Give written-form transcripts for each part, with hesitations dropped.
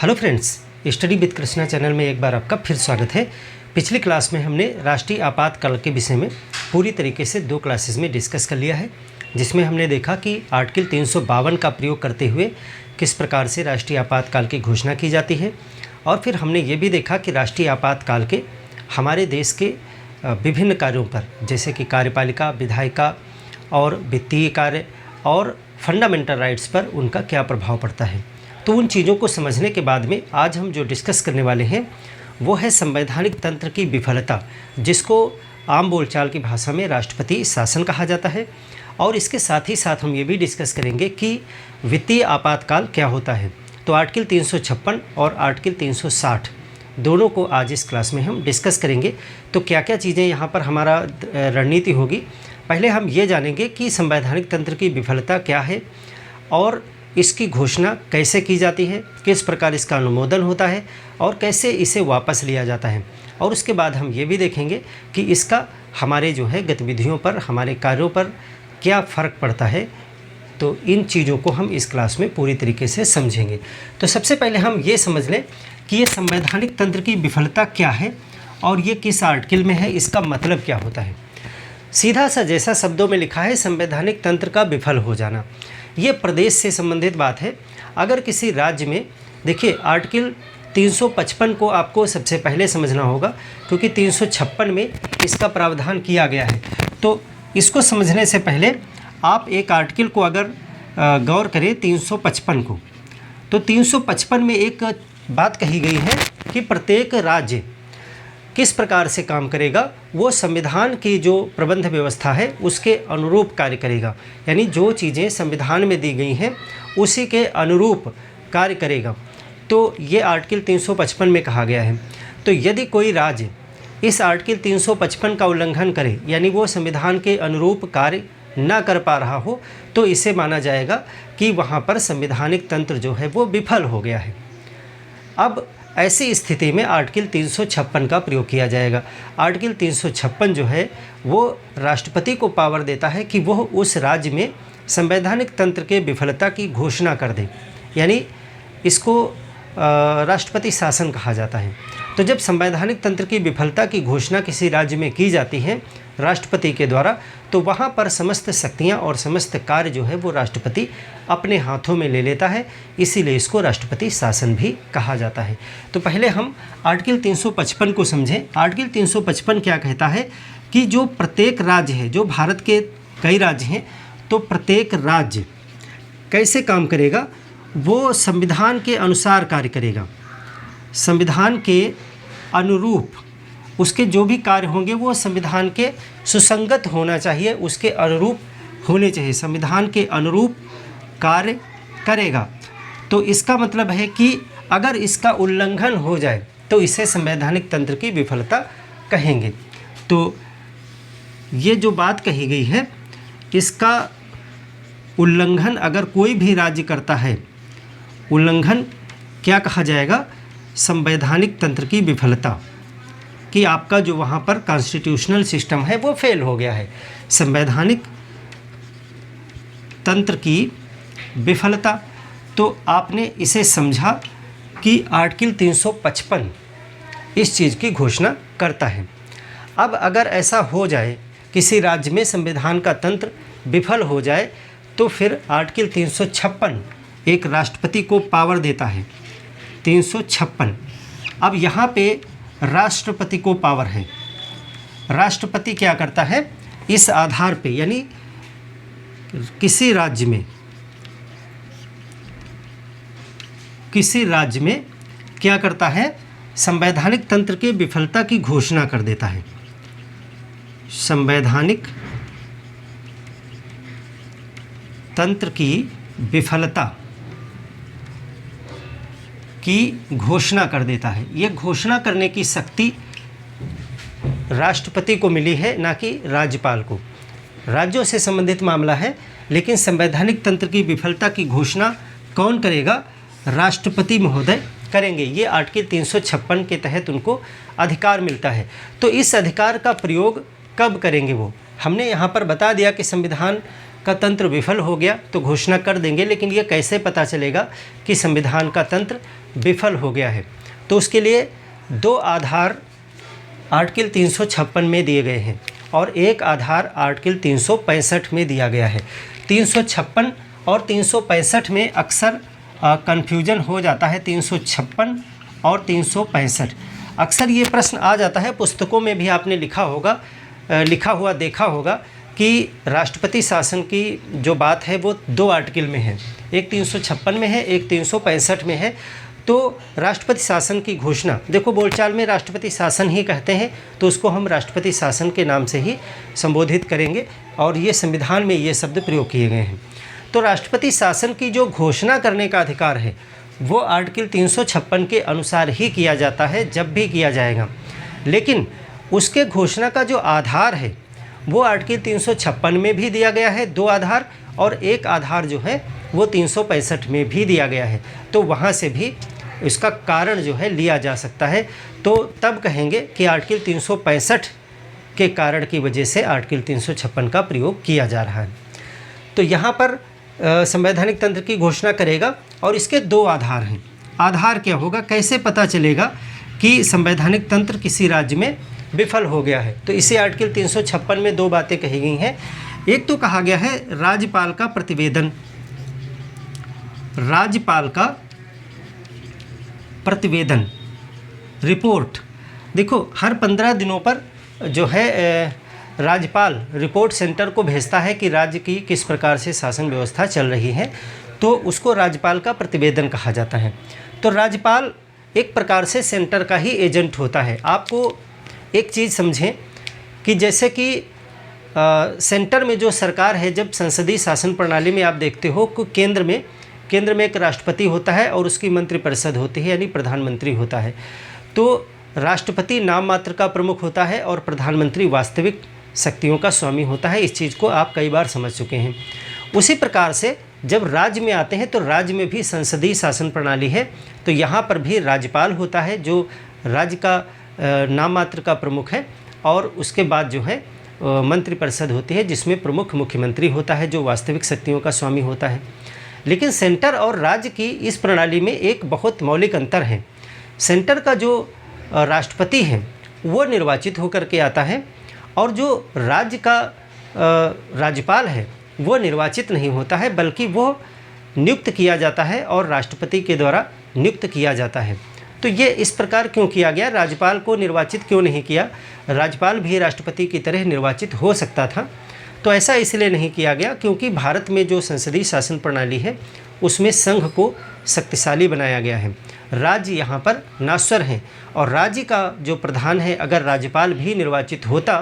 Hello friends, study with Krishna channel में एक बार आपका फिर स्वागत है। पिछली क्लास में हमने राष्ट्रीय आपातकाल के विषय में पूरी तरीके से 2 क्लासेस में डिस्कस कर लिया है, जिसमें हमने देखा कि आर्टिकल 352 का प्रयोग करते हुए किस प्रकार से राष्ट्रीय आपातकाल की घोषणा की जाती है। और फिर हमने ये भी देखा कि राष्ट्रीय आपातकाल के हमारे देश के विभिन्न कार्यों पर, जैसे कि कार्यपालिका, विधायिका और वित्तीय कार्य और फंडामेंटल राइट्स पर उनका क्या प्रभाव पड़ता है। तो उन चीज़ों को समझने के बाद में आज हम जो डिस्कस करने वाले हैं वो है संवैधानिक तंत्र की विफलता, जिसको आम बोलचाल की भाषा में राष्ट्रपति शासन कहा जाता है। और इसके साथ ही साथ हम ये भी डिस्कस करेंगे कि वित्तीय आपातकाल क्या होता है। तो आर्टिकल 356 और आर्टिकल 360 दोनों को आज इस क्लास में हम डिस्कस करेंगे। तो क्या क्या चीज़ें यहाँ पर हमारा रणनीति होगी, पहले हम ये जानेंगे कि संवैधानिक तंत्र की विफलता क्या है और इसकी घोषणा कैसे की जाती है, किस प्रकार इसका अनुमोदन होता है और कैसे इसे वापस लिया जाता है। और उसके बाद हम ये भी देखेंगे कि इसका हमारे जो है गतिविधियों पर, हमारे कार्यों पर क्या फ़र्क पड़ता है। तो इन चीज़ों को हम इस क्लास में पूरी तरीके से समझेंगे। तो सबसे पहले हम ये समझ लें कि ये संवैधानिक तंत्र की विफलता क्या है और ये किस आर्टिकल में है, इसका मतलब क्या होता है। सीधा सा जैसा शब्दों में लिखा है, संवैधानिक तंत्र का विफल हो जाना, ये प्रदेश से संबंधित बात है। अगर किसी राज्य में, देखिए आर्टिकल 355 को आपको सबसे पहले समझना होगा, क्योंकि 356 में इसका प्रावधान किया गया है। तो इसको समझने से पहले आप एक आर्टिकल को अगर गौर करें 355 को, तो 355 में एक बात कही गई है कि प्रत्येक राज्य किस प्रकार से काम करेगा, वो संविधान की जो प्रबंध व्यवस्था है उसके अनुरूप कार्य करेगा। यानी जो चीज़ें संविधान में दी गई हैं उसी के अनुरूप कार्य करेगा। तो ये आर्टिकल 355 में कहा गया है। तो यदि कोई राज्य इस आर्टिकल 355 का उल्लंघन करे, यानी वो संविधान के अनुरूप कार्य ना कर पा रहा हो, तो इसे माना जाएगा कि वहाँ पर संवैधानिक तंत्र जो है वो विफल हो गया है। अब ऐसी स्थिति में आर्टिकल 356 का प्रयोग किया जाएगा। आर्टिकल 356 जो है वो राष्ट्रपति को पावर देता है कि वह उस राज्य में संवैधानिक तंत्र के विफलता की घोषणा कर दे, यानी इसको राष्ट्रपति शासन कहा जाता है। तो जब संवैधानिक तंत्र की विफलता की घोषणा किसी राज्य में की जाती है राष्ट्रपति के द्वारा, तो वहाँ पर समस्त शक्तियाँ और समस्त कार्य जो है वो राष्ट्रपति अपने हाथों में ले लेता है, इसीलिए इसको राष्ट्रपति शासन भी कहा जाता है। तो पहले हम आर्टिकल 355 को समझें। आर्टिकल 355 क्या कहता है कि जो प्रत्येक राज्य है, जो भारत के कई राज्य हैं, तो प्रत्येक राज्य कैसे काम करेगा, वो संविधान के अनुसार कार्य करेगा। संविधान के अनुरूप उसके जो भी कार्य होंगे वो संविधान के सुसंगत होना चाहिए, उसके अनुरूप होने चाहिए, संविधान के अनुरूप कार्य करेगा। तो इसका मतलब है कि अगर इसका उल्लंघन हो जाए तो इसे संवैधानिक तंत्र की विफलता कहेंगे। तो ये जो बात कही गई है, इसका उल्लंघन अगर कोई भी राज्य करता है, उल्लंघन क्या कहा जाएगा, संवैधानिक तंत्र की विफलता, कि आपका जो वहाँ पर कॉन्स्टिट्यूशनल सिस्टम है वो फेल हो गया है। संवैधानिक तंत्र की विफलता, तो आपने इसे समझा कि आर्टिकल 355 इस चीज़ की घोषणा करता है। अब अगर ऐसा हो जाए, किसी राज्य में संविधान का तंत्र विफल हो जाए, तो फिर आर्टिकल 356 एक राष्ट्रपति को पावर देता है। 356, अब यहाँ पे राष्ट्रपति को पावर है। राष्ट्रपति क्या करता है, इस आधार पे, यानी किसी राज्य में क्या करता है, संवैधानिक तंत्र के विफलता की घोषणा कर देता है। संवैधानिक तंत्र की विफलता की घोषणा कर देता है। ये घोषणा करने की शक्ति राष्ट्रपति को मिली है, ना कि राज्यपाल को। राज्यों से संबंधित मामला है, लेकिन संवैधानिक तंत्र की विफलता की घोषणा कौन करेगा, राष्ट्रपति महोदय करेंगे। ये आर्टिकल 356 के तहत उनको अधिकार मिलता है। तो इस अधिकार का प्रयोग कब करेंगे वो हमने यहाँ पर बता दिया कि संविधान का तंत्र विफल हो गया तो घोषणा कर देंगे, लेकिन ये कैसे पता चलेगा कि संविधान का तंत्र विफल हो गया है? तो उसके लिए दो आधार आर्टिकल 356 में दिए गए हैं और एक आधार आर्टिकल 365 में दिया गया है। 356 और 365 में अक्सर कन्फ्यूजन हो जाता है। 356 और 365 अक्सर ये प्रश्न आ जाता है, पुस्तकों में भी आपने लिखा हुआ देखा होगा कि राष्ट्रपति शासन की जो बात है वो दो आर्टिकल में है, एक 356 में है, एक 365 में है। तो राष्ट्रपति शासन की घोषणा, देखो बोलचाल में राष्ट्रपति शासन ही कहते हैं, तो उसको हम राष्ट्रपति शासन के नाम से ही संबोधित करेंगे और ये संविधान में ये शब्द प्रयोग किए गए हैं। तो राष्ट्रपति शासन की जो घोषणा करने का अधिकार है वो आर्टिकल 356 के अनुसार ही किया जाता है जब भी किया जाएगा, लेकिन उसके घोषणा का जो आधार है वो आर्टिकल 356 में भी दिया गया है, दो आधार, और एक आधार जो है वो 365 में भी दिया गया है। तो वहाँ से भी इसका कारण जो है लिया जा सकता है। तो तब कहेंगे कि आर्टिकल 365 के कारण की वजह से आर्टिकल 356 का प्रयोग किया जा रहा है। तो यहाँ पर संवैधानिक तंत्र की घोषणा करेगा और इसके दो आधार हैं। आधार क्या होगा, कैसे पता चलेगा कि संवैधानिक तंत्र किसी राज्य में विफल हो गया है? तो इसी आर्टिकल 356 में दो बातें कही गई हैं। एक तो कहा गया है राज्यपाल का प्रतिवेदन, राज्यपाल का प्रतिवेदन, रिपोर्ट। देखो हर 15 दिनों पर जो है राज्यपाल रिपोर्ट सेंटर को भेजता है कि राज्य की किस प्रकार से शासन व्यवस्था चल रही है, तो उसको राज्यपाल का प्रतिवेदन कहा जाता है। तो राज्यपाल एक प्रकार से सेंटर का ही एजेंट होता है। आपको एक चीज़ समझें कि जैसे कि सेंटर में जो सरकार है, जब संसदीय शासन प्रणाली में आप देखते हो कि केंद्र में एक राष्ट्रपति होता है और उसकी मंत्रिपरिषद होती है, यानी प्रधानमंत्री होता है। तो राष्ट्रपति नाम मात्र का प्रमुख होता है और प्रधानमंत्री वास्तविक शक्तियों का स्वामी होता है। इस चीज़ को आप कई बार समझ चुके हैं। उसी प्रकार से जब राज्य में आते हैं तो राज्य में भी संसदीय शासन प्रणाली है, तो यहाँ पर भी राज्यपाल होता है जो राज्य का नाम मात्र का प्रमुख है, और उसके बाद जो है मंत्रिपरिषद होती है जिसमें प्रमुख मुख्यमंत्री होता है जो वास्तविक शक्तियों का स्वामी होता है। लेकिन सेंटर और राज्य की इस प्रणाली में एक बहुत मौलिक अंतर है। सेंटर का जो राष्ट्रपति है वो निर्वाचित होकर के आता है, और जो राज्य का राज्यपाल है वो निर्वाचित नहीं होता है, बल्कि वो नियुक्त किया जाता है और राष्ट्रपति के द्वारा नियुक्त किया जाता है। तो ये इस प्रकार क्यों किया गया? राज्यपाल को निर्वाचित क्यों नहीं किया? राज्यपाल भी राष्ट्रपति की तरह निर्वाचित हो सकता था। तो ऐसा इसलिए नहीं किया गया क्योंकि भारत में जो संसदीय शासन प्रणाली है उसमें संघ को शक्तिशाली बनाया गया है। राज्य यहाँ पर नाश्वर हैं, और राज्य का जो प्रधान है, अगर राज्यपाल भी निर्वाचित होता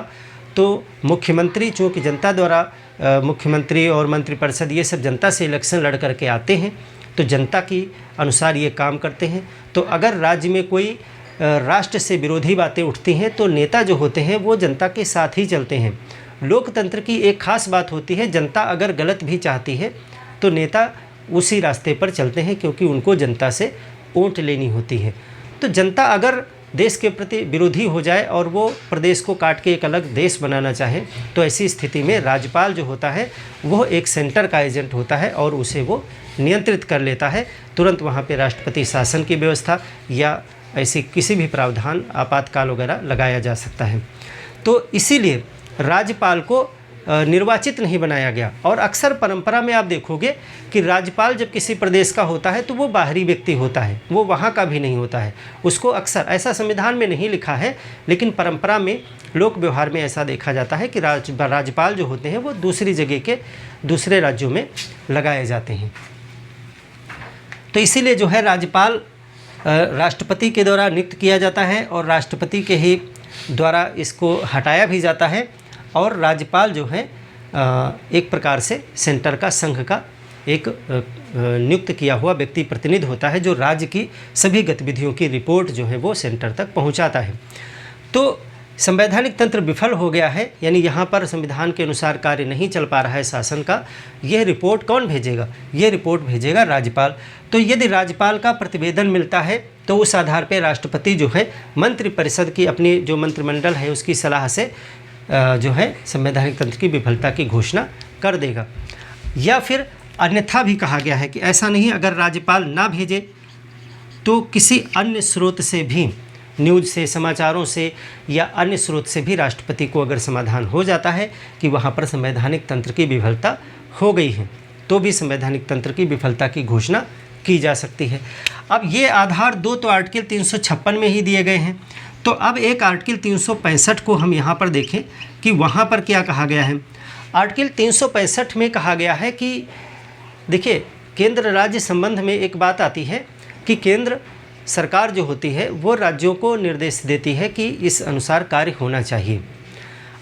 तो मुख्यमंत्री, चूँकि जनता द्वारा मुख्यमंत्री और मंत्रिपरिषद ये सब जनता से इलेक्शन लड़ करके आते हैं, तो जनता की अनुसार ये काम करते हैं। तो अगर राज्य में कोई राष्ट्र से विरोधी बातें उठती हैं तो नेता जो होते हैं वो जनता के साथ ही चलते हैं। लोकतंत्र की एक खास बात होती है, जनता अगर गलत भी चाहती है तो नेता उसी रास्ते पर चलते हैं, क्योंकि उनको जनता से वोट लेनी होती है। तो जनता अगर देश के प्रति विरोधी हो जाए और वो प्रदेश को काट के एक अलग देश बनाना चाहे, तो ऐसी स्थिति में राज्यपाल जो होता है वो एक सेंटर का एजेंट होता है और उसे वो नियंत्रित कर लेता है। तुरंत वहाँ पे राष्ट्रपति शासन की व्यवस्था या ऐसी किसी भी प्रावधान, आपातकाल वगैरह लगाया जा सकता है। तो इसीलिए राज्यपाल को निर्वाचित नहीं बनाया गया। और अक्सर परंपरा में आप देखोगे कि राज्यपाल जब किसी प्रदेश का होता है तो वो बाहरी व्यक्ति होता है, वो वहाँ का भी नहीं होता है। उसको अक्सर, ऐसा संविधान में नहीं लिखा है, लेकिन परंपरा में, लोक व्यवहार में ऐसा देखा जाता है कि राज्यपाल जो होते हैं वो दूसरी जगह के दूसरे राज्यों में लगाए जाते हैं। तो इसीलिए जो है राज्यपाल राष्ट्रपति के द्वारा नियुक्त किया जाता है और राष्ट्रपति के ही द्वारा इसको हटाया भी जाता है। और राज्यपाल जो है एक प्रकार से सेंटर का, संघ का एक नियुक्त किया हुआ व्यक्ति प्रतिनिधि होता है जो राज्य की सभी गतिविधियों की रिपोर्ट जो है वो सेंटर तक पहुंचाता है। तो संवैधानिक तंत्र विफल हो गया है, यानी यहाँ पर संविधान के अनुसार कार्य नहीं चल पा रहा है शासन का। यह रिपोर्ट कौन भेजेगा? ये रिपोर्ट भेजेगा राज्यपाल। तो यदि राज्यपाल का प्रतिवेदन मिलता है तो उस आधार पर राष्ट्रपति जो है मंत्रिपरिषद की, अपनी जो मंत्रिमंडल है उसकी सलाह से जो है संवैधानिक तंत्र की विफलता की घोषणा कर देगा। या फिर अन्यथा भी कहा गया है कि ऐसा नहीं, अगर राज्यपाल ना भेजे तो किसी अन्य स्रोत से भी, न्यूज़ से, समाचारों से या अन्य स्रोत से भी राष्ट्रपति को अगर समाधान हो जाता है कि वहाँ पर संवैधानिक तंत्र की विफलता हो गई है, तो भी संवैधानिक तंत्र की विफलता की घोषणा की जा सकती है। अब ये आधार दो तो आर्टिकल 356 में ही दिए गए हैं। तो अब एक आर्टिकल 365 को हम यहाँ पर देखें कि वहाँ पर क्या कहा गया है। आर्टिकल 365 में कहा गया है कि देखिए, केंद्र राज्य संबंध में एक बात आती है कि केंद्र सरकार जो होती है वो राज्यों को निर्देश देती है कि इस अनुसार कार्य होना चाहिए।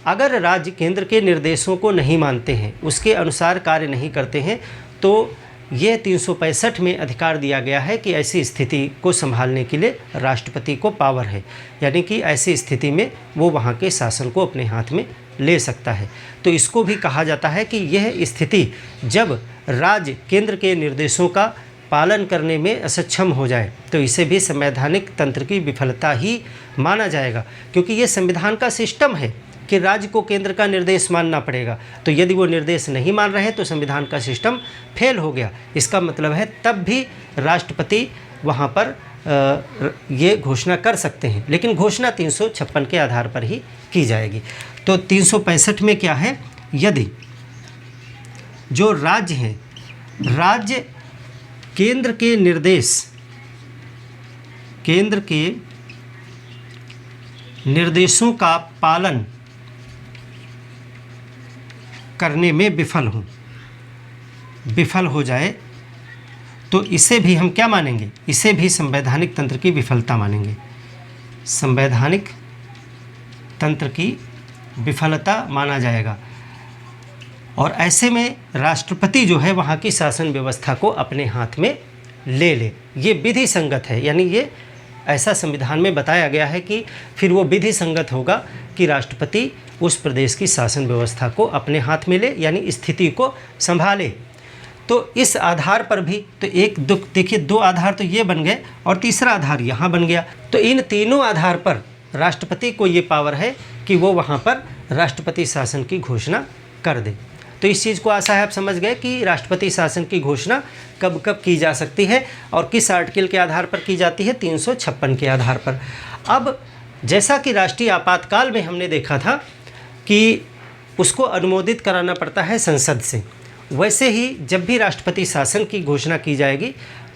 अगर राज्य केंद्र के निर्देशों को नहीं मानते हैं, उसके अनुसार कार्य नहीं करते हैं, तो ये 365 में अधिकार दिया गया है कि ऐसी स्थिति को संभालने के लिए राष्ट्रपति को पावर है, यानी कि ऐसी स्थिति में वो वहाँ के शासन को अपने हाथ में ले सकता है। तो इसको भी कहा जाता है कि यह स्थिति जब राज्य केंद्र के निर्देशों का पालन करने में असक्षम हो जाए तो इसे भी संवैधानिक तंत्र की विफलता ही माना जाएगा, क्योंकि ये संविधान का सिस्टम है कि राज्य को केंद्र का निर्देश मानना पड़ेगा। तो यदि वो निर्देश नहीं मान रहे तो संविधान का सिस्टम फेल हो गया। इसका मतलब है तब भी राष्ट्रपति वहाँ पर ये घोषणा कर सकते हैं, लेकिन घोषणा 356 के आधार पर ही की जाएगी। तो 365 में क्या है, यदि जो राज्य हैं, राज्य केंद्र के निर्देशों का पालन करने में विफल हो जाए तो इसे भी हम क्या मानेंगे, इसे भी संवैधानिक तंत्र की विफलता मानेंगे। संवैधानिक तंत्र की विफलता माना जाएगा। और ऐसे में राष्ट्रपति जो है वहाँ की शासन व्यवस्था को अपने हाथ में ले। ये विधि संगत है, यानी ये ऐसा संविधान में बताया गया है कि फिर वो विधि संगत होगा कि राष्ट्रपति उस प्रदेश की शासन व्यवस्था को अपने हाथ में ले, यानी स्थिति को संभाले। तो इस आधार पर भी तो देखिए, दो आधार तो ये बन गए और तीसरा आधार यहाँ बन गया। तो इन तीनों आधार पर राष्ट्रपति को ये पावर है कि वो वहाँ पर राष्ट्रपति शासन की घोषणा कर दे। तो इस चीज़ को आशा है आप समझ गए कि राष्ट्रपति शासन की घोषणा कब कब की जा सकती है और किस आर्टिकल के आधार पर की जाती है, 356 के आधार पर। अब जैसा कि राष्ट्रीय आपातकाल में हमने देखा था कि उसको अनुमोदित कराना पड़ता है संसद से, वैसे ही जब भी राष्ट्रपति शासन की घोषणा की जाएगी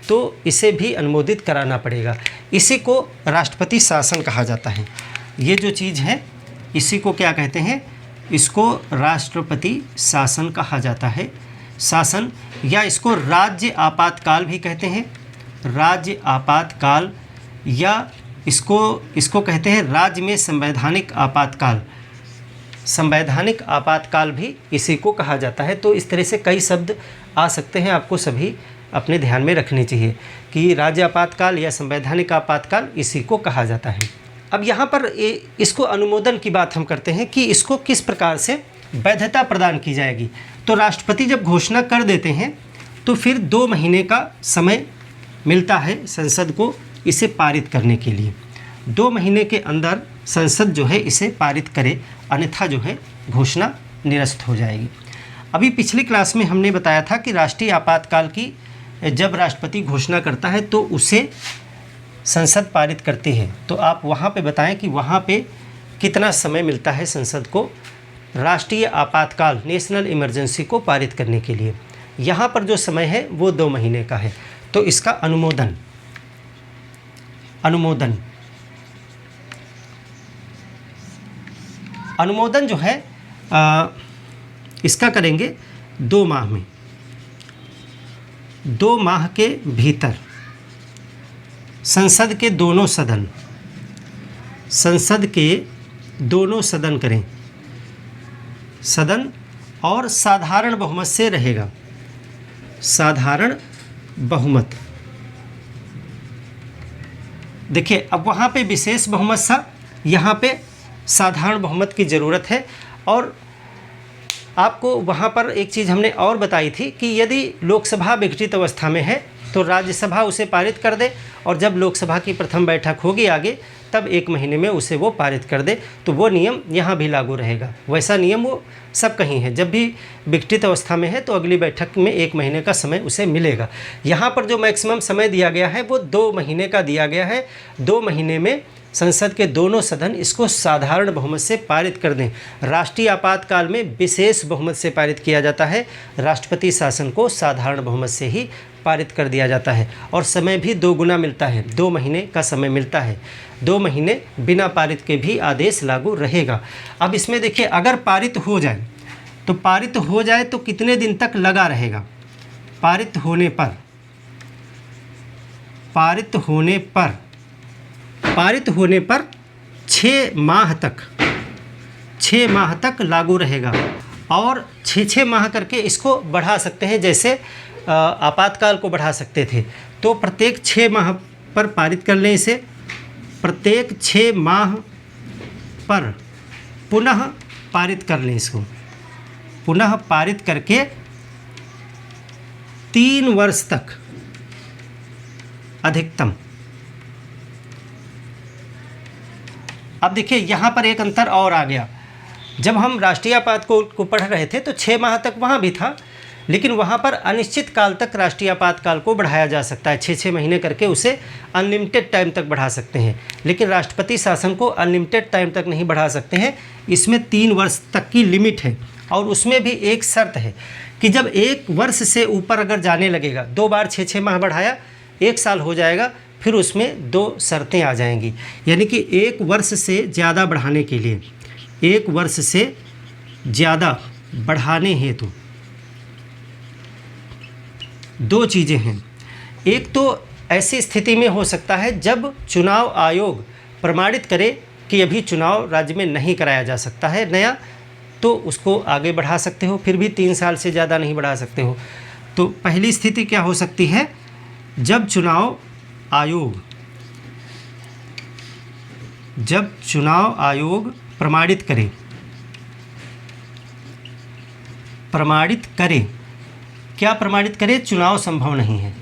तो इसे भी अनुमोदित कराना पड़ेगा। इसी को राष्ट्रपति शासन कहा जाता है। ये जो चीज़ है इसी को क्या कहते हैं, इसको राष्ट्रपति शासन कहा जाता है। शासन, या इसको राज्य आपातकाल भी कहते हैं, राज्य आपातकाल, या इसको कहते हैं राज्य में संवैधानिक आपातकाल। संवैधानिक आपातकाल भी इसी को कहा जाता है। तो इस तरह से कई शब्द आ सकते हैं, आपको सभी अपने ध्यान में रखने चाहिए कि राज्य आपातकाल या संवैधानिक आपातकाल इसी को कहा जाता है। अब यहाँ पर इसको अनुमोदन की बात हम करते हैं कि इसको किस प्रकार से वैधता प्रदान की जाएगी। तो राष्ट्रपति जब घोषणा कर देते हैं तो फिर 2 महीने का समय मिलता है संसद को इसे पारित करने के लिए। 2 महीने के अंदर संसद जो है इसे पारित करे, अन्यथा जो है घोषणा निरस्त हो जाएगी। अभी पिछली क्लास में हमने बताया था कि राष्ट्रीय आपातकाल की जब राष्ट्रपति घोषणा करता है तो उसे संसद पारित करती है। तो आप वहाँ पे बताएं कि वहाँ पे कितना समय मिलता है संसद को राष्ट्रीय आपातकाल, नेशनल इमरजेंसी को पारित करने के लिए। यहाँ पर जो समय है वो 2 महीने का है। तो इसका अनुमोदन जो है इसका करेंगे 2 माह में। 2 माह के भीतर संसद के दोनों सदन करें, सदन, और साधारण बहुमत से रहेगा, साधारण बहुमत। देखिए, अब वहाँ पे विशेष बहुमत था, यहाँ पे साधारण बहुमत की ज़रूरत है। और आपको वहाँ पर एक चीज़ हमने और बताई थी कि यदि लोकसभा विघटित अवस्था में है तो राज्यसभा उसे पारित कर दे, और जब लोकसभा की प्रथम बैठक होगी आगे तब 1 महीने में उसे वो पारित कर दे। तो वो नियम यहाँ भी लागू रहेगा। वैसा नियम वो सब कहीं है, जब भी विघटित अवस्था में है तो अगली बैठक में 1 महीने का समय उसे मिलेगा। यहाँ पर जो मैक्सिमम समय दिया गया है वो 2 महीने का दिया गया है। 2 महीने में संसद के दोनों सदन इसको साधारण बहुमत से पारित कर दें। राष्ट्रीय आपातकाल में विशेष बहुमत से पारित किया जाता है, राष्ट्रपति शासन को साधारण बहुमत से ही पारित कर दिया जाता है। और समय भी 2 गुना मिलता है, 2 महीने का समय मिलता है। 2 महीने बिना पारित के भी आदेश लागू रहेगा। अब इसमें देखिए, अगर पारित हो जाए तो कितने दिन तक लगा रहेगा? पारित होने पर 6 माह तक लागू रहेगा। और 6 माह करके इसको बढ़ा सकते हैं, जैसे आपातकाल को बढ़ा सकते थे। तो प्रत्येक 6 माह पर पारित कर लें इसे। प्रत्येक 6 माह पर पुनः पारित कर लें इसको। पुनः पारित करके 3 वर्ष तक अधिकतम। अब देखिए, यहाँ पर एक अंतर और आ गया। जब हम राष्ट्रीय आपात को पढ़ रहे थे तो 6 माह तक वहाँ भी था, लेकिन वहाँ पर अनिश्चित काल तक राष्ट्रीय आपातकाल को बढ़ाया जा सकता है। 6 महीने करके उसे अनलिमिटेड टाइम तक बढ़ा सकते हैं, लेकिन राष्ट्रपति शासन को अनलिमिटेड टाइम तक नहीं बढ़ा सकते हैं। इसमें 3 वर्ष तक की लिमिट है। और उसमें भी एक शर्त है कि जब 1 वर्ष से ऊपर अगर जाने लगेगा, 2 बार 6 माह बढ़ाया, 1 साल हो जाएगा, फिर उसमें 2 शर्तें आ जाएंगी। यानी कि 1 वर्ष से ज़्यादा बढ़ाने के लिए, 1 वर्ष से ज़्यादा बढ़ाने हेतु 2 चीज़ें हैं। एक तो ऐसी स्थिति में हो सकता है जब चुनाव आयोग प्रमाणित करे कि अभी चुनाव राज्य में नहीं कराया जा सकता है नया, तो उसको आगे बढ़ा सकते हो, फिर भी 3 साल से ज़्यादा नहीं बढ़ा सकते हो। तो पहली स्थिति क्या हो सकती है? जब चुनाव आयोग प्रमाणित करे। क्या प्रमाणित करे? चुनाव संभव नहीं है।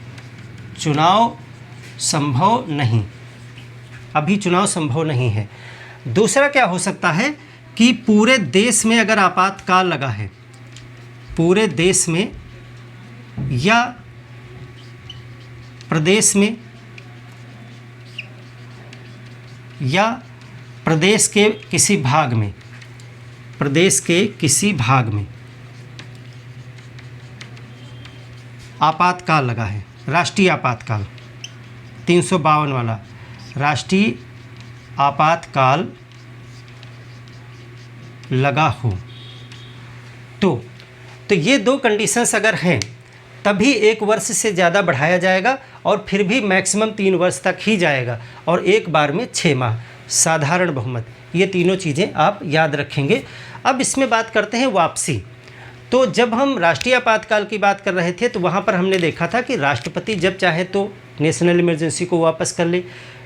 अभी चुनाव संभव नहीं है। दूसरा क्या हो सकता है कि पूरे देश में अगर आपातकाल लगा है, पूरे देश में या प्रदेश में या प्रदेश के किसी भाग में आपातकाल लगा है, राष्ट्रीय आपातकाल 352 वाला राष्ट्रीय आपातकाल लगा हो, तो ये 2 कंडीशंस अगर हैं तभी 1 वर्ष से ज़्यादा बढ़ाया जाएगा और फिर भी मैक्सिमम 3 वर्ष तक ही जाएगा, और एक बार में 6 माह साधारण बहुमत। ये तीनों चीज़ें आप याद रखेंगे। अब इसमें बात करते हैं वापसी। तो जब हम राष्ट्रीय आपातकाल की बात कर रहे थे तो वहाँ पर हमने देखा था कि राष्ट्रपति जब चाहे तो नेशनल इमरजेंसी को वापस कर ले,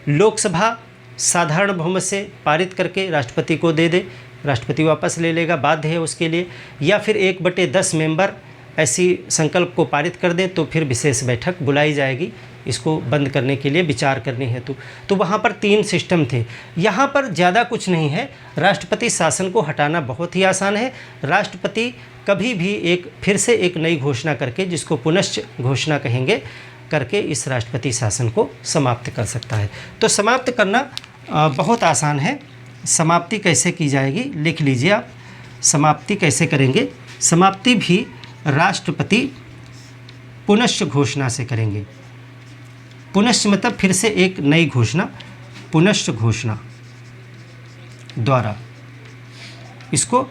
लोकसभा साधारण बहुमत से पारित करके राष्ट्रपति को दे दे, राष्ट्रपति वापस ले लेगा, बाध्य है उसके लिए, या फिर 1/10 मेंबर ऐसी संकल्प को पारित कर दें तो फिर विशेष बैठक बुलाई जाएगी इसको बंद करने के लिए विचार करने हेतु। तो वहाँ पर 3 सिस्टम थे। यहाँ पर ज़्यादा कुछ नहीं है। राष्ट्रपति शासन को हटाना बहुत ही आसान है। राष्ट्रपति कभी भी फिर से एक नई घोषणा करके, जिसको पुनश्च घोषणा कहेंगे, करके इस राष्ट्रपति शासन को समाप्त कर सकता है। तो समाप्त करना बहुत आसान है। समाप्ति कैसे की जाएगी लिख लीजिए आप। समाप्ति कैसे करेंगे? समाप्ति भी राष्ट्रपति पुनश्च घोषणा से करेंगे। पुनश्च मतलब फिर से एक नई घोषणा, पुनश्च घोषणा द्वारा इसको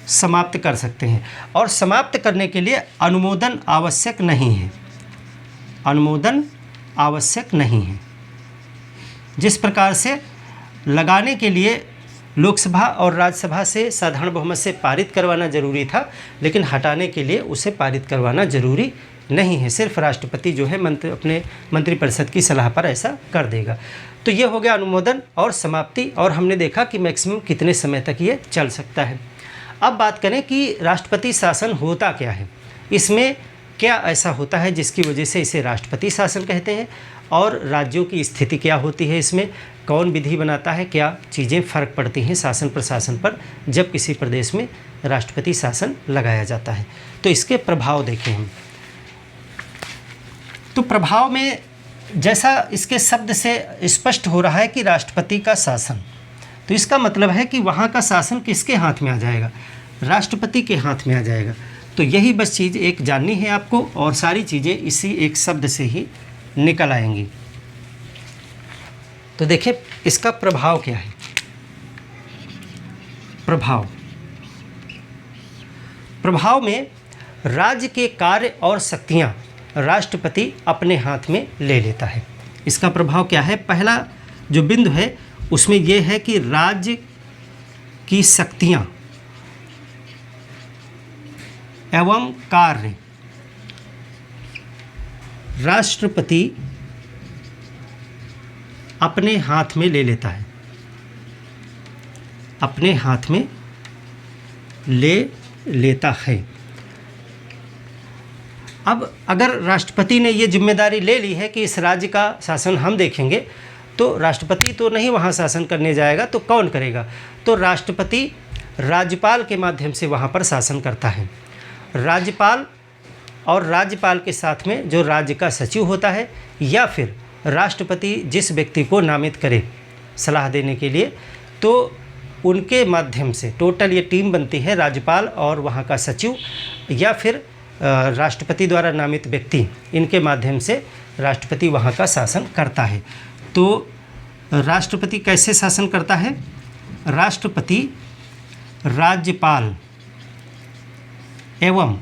समाप्त कर सकते हैं। और समाप्त करने के लिए अनुमोदन आवश्यक नहीं है। अनुमोदन आवश्यक नहीं है। जिस प्रकार से लगाने के लिए लोकसभा और राज्यसभा से साधारण बहुमत से पारित करवाना जरूरी था, लेकिन हटाने के लिए उसे पारित करवाना जरूरी नहीं है। सिर्फ राष्ट्रपति जो है अपने मंत्रिपरिषद की सलाह पर ऐसा कर देगा। तो ये हो गया अनुमोदन और समाप्ति, और हमने देखा कि मैक्सिमम कितने समय तक ये चल सकता है। अब बात करें कि राष्ट्रपति शासन होता क्या है। इसमें क्या ऐसा होता है जिसकी वजह से इसे राष्ट्रपति शासन कहते हैं, और राज्यों की स्थिति क्या होती है, इसमें कौन विधि बनाता है, क्या चीज़ें फ़र्क पड़ती हैं शासन प्रशासन पर जब किसी प्रदेश में राष्ट्रपति शासन लगाया जाता है। तो इसके प्रभाव देखें हम। तो प्रभाव में जैसा इसके शब्द से स्पष्ट हो रहा है कि राष्ट्रपति का शासन, तो इसका मतलब है कि वहाँ का शासन किसके हाथ में आ जाएगा, राष्ट्रपति के हाथ में आ जाएगा। तो यही बस चीज़ एक जाननी है आपको, और सारी चीज़ें इसी एक शब्द से ही निकल आएंगी। तो देखिए इसका प्रभाव क्या है। प्रभाव में राज्य के कार्य और शक्तियाँ राष्ट्रपति अपने हाथ में ले लेता है। इसका प्रभाव क्या है, पहला जो बिंदु है उसमें यह है कि राज्य की शक्तियाँ एवं कार्य राष्ट्रपति अपने हाथ में ले लेता है, अपने हाथ में ले लेता है। अब अगर राष्ट्रपति ने ये जिम्मेदारी ले ली है कि इस राज्य का शासन हम देखेंगे, तो राष्ट्रपति तो नहीं वहाँ शासन करने जाएगा, तो कौन करेगा, तो राष्ट्रपति राज्यपाल के माध्यम से वहाँ पर शासन करता है। राज्यपाल और राज्यपाल के साथ में जो राज्य का सचिव होता है, या फिर राष्ट्रपति जिस व्यक्ति को नामित करे सलाह देने के लिए, तो उनके माध्यम से टोटल ये टीम बनती है, राज्यपाल और वहाँ का सचिव या फिर राष्ट्रपति द्वारा नामित व्यक्ति, इनके माध्यम से राष्ट्रपति वहाँ का शासन करता है। तो राष्ट्रपति कैसे शासन करता है, राष्ट्रपति राज्यपाल एवं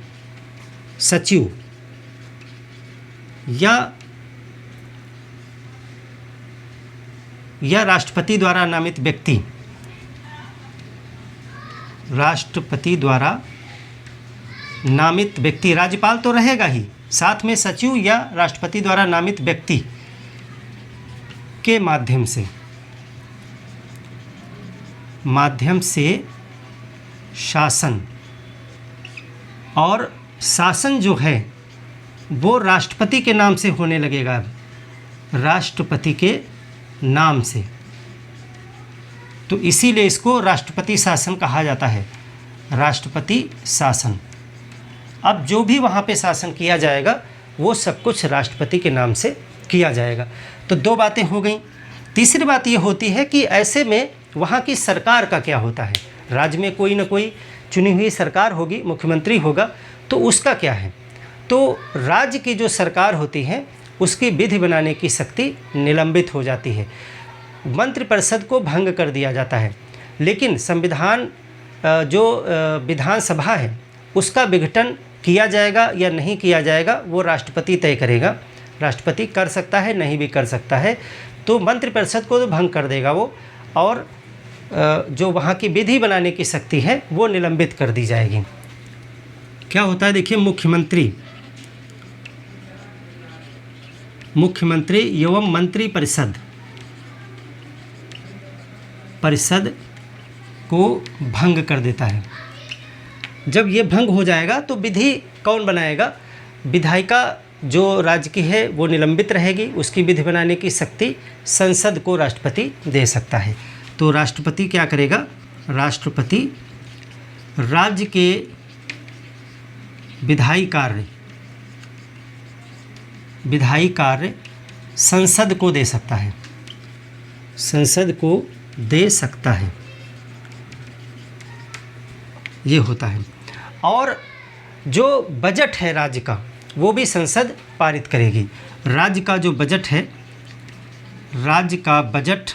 सचिव या राष्ट्रपति द्वारा नामित व्यक्ति, राष्ट्रपति द्वारा नामित व्यक्ति, राज्यपाल तो रहेगा ही, साथ में सचिव या राष्ट्रपति द्वारा नामित व्यक्ति के माध्यम से शासन, और शासन जो है वो राष्ट्रपति के नाम से होने लगेगा, राष्ट्रपति के नाम से। तो इसीलिए इसको राष्ट्रपति शासन कहा जाता है, राष्ट्रपति शासन। अब जो भी वहाँ पे शासन किया जाएगा वो सब कुछ राष्ट्रपति के नाम से किया जाएगा। तो दो बातें हो गई। तीसरी बात ये होती है कि ऐसे में वहाँ की सरकार का क्या होता है, राज्य में कोई ना कोई चुनी हुई सरकार होगी, मुख्यमंत्री होगा, तो उसका क्या है। तो राज्य की जो सरकार होती है उसकी विधि बनाने की शक्ति निलंबित हो जाती है, मंत्रिपरिषद को भंग कर दिया जाता है। लेकिन संविधान जो विधानसभा है उसका विघटन किया जाएगा या नहीं किया जाएगा वो राष्ट्रपति तय करेगा। राष्ट्रपति कर सकता है, नहीं भी कर सकता है। तो मंत्रिपरिषद को तो भंग कर देगा वो, और जो वहाँ की विधि बनाने की शक्ति है वो निलंबित कर दी जाएगी। क्या होता है देखिए, मुख्यमंत्री एवं मंत्री परिषद को भंग कर देता है। जब ये भंग हो जाएगा तो विधि कौन बनाएगा, विधायिका जो राज्य की है वो निलंबित रहेगी, उसकी विधि बनाने की शक्ति संसद को राष्ट्रपति दे सकता है। तो राष्ट्रपति क्या करेगा, राष्ट्रपति राज्य के विधायी कार्य संसद को दे सकता है, संसद को दे सकता है, ये होता है। और जो बजट है राज्य का वो भी संसद पारित करेगी। राज्य का जो बजट है, राज्य का बजट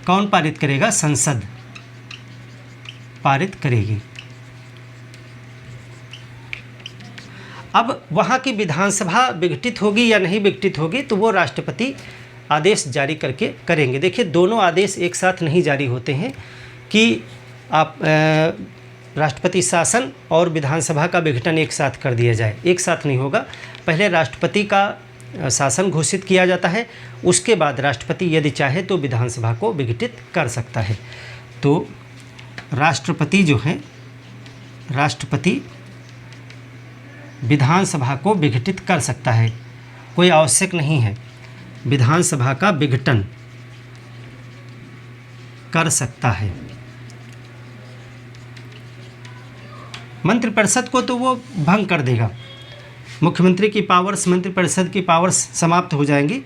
कौन पारित करेगा, संसद पारित करेगी। अब वहाँ की विधानसभा विघटित होगी या नहीं विघटित होगी तो वो राष्ट्रपति आदेश जारी करके करेंगे। देखिए दोनों आदेश एक साथ नहीं जारी होते हैं कि आप राष्ट्रपति शासन और विधानसभा का विघटन एक साथ कर दिया जाए, एक साथ नहीं होगा। पहले राष्ट्रपति का शासन घोषित किया जाता है, उसके बाद राष्ट्रपति यदि चाहे तो विधानसभा को विघटित कर सकता है। तो राष्ट्रपति जो है, राष्ट्रपति विधानसभा को विघटित कर सकता है, कोई आवश्यक नहीं है, विधानसभा का विघटन कर सकता है। मंत्रिपरिषद को तो वो भंग कर देगा, मुख्यमंत्री की पावर्स, मंत्रिपरिषद की पावर्स समाप्त हो जाएंगी,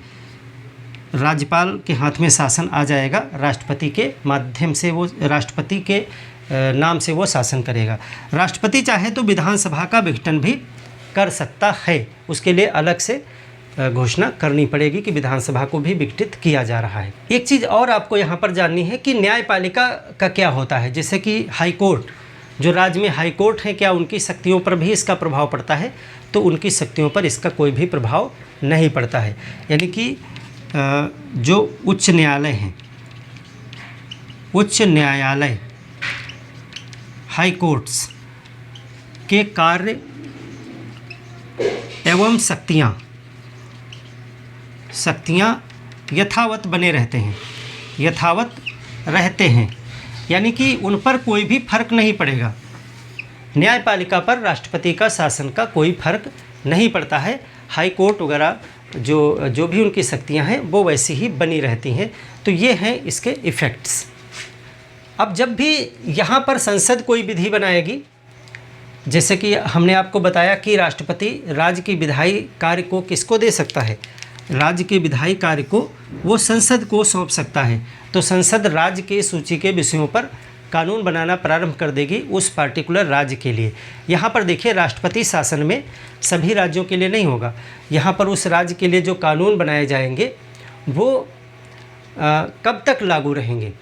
राज्यपाल के हाथ में शासन आ जाएगा, राष्ट्रपति के माध्यम से वो, राष्ट्रपति के नाम से वो शासन करेगा। राष्ट्रपति चाहे तो विधानसभा का विघटन भी कर सकता है, उसके लिए अलग से घोषणा करनी पड़ेगी कि विधानसभा को भी विघटित किया जा रहा है। एक चीज़ और आपको यहाँ पर जाननी है कि न्यायपालिका का क्या होता है, जैसे कि हाई कोर्ट, जो राज्य में हाई कोर्ट है, क्या उनकी शक्तियों पर भी इसका प्रभाव पड़ता है? तो उनकी शक्तियों पर इसका कोई भी प्रभाव नहीं पड़ता है। यानी कि जो उच्च न्यायालय हैं, उच्च न्यायालय, हाई कोर्ट्स के कार्य एवं शक्तियाँ यथावत बने रहते हैं, यथावत रहते हैं, यानी कि उन पर कोई भी फर्क नहीं पड़ेगा। न्यायपालिका पर राष्ट्रपति का शासन का कोई फर्क नहीं पड़ता है। हाई कोर्ट वगैरह जो भी उनकी शक्तियां हैं वो वैसी ही बनी रहती हैं। तो ये हैं इसके इफ़ेक्ट्स। अब जब भी यहाँ पर संसद कोई विधि बनाएगी, जैसे कि हमने आपको बताया कि राष्ट्रपति राज्य की विधायी कार्य को किसको दे सकता है, राज्य के विधायी कार्य को वो संसद को सौंप सकता है। तो संसद राज्य के सूची के विषयों पर कानून बनाना प्रारंभ कर देगी उस पार्टिकुलर राज्य के लिए। यहाँ पर देखिए, राष्ट्रपति शासन में सभी राज्यों के लिए नहीं होगा। यहाँ पर उस राज्य के लिए जो कानून बनाए जाएंगे वो कब तक लागू रहेंगे?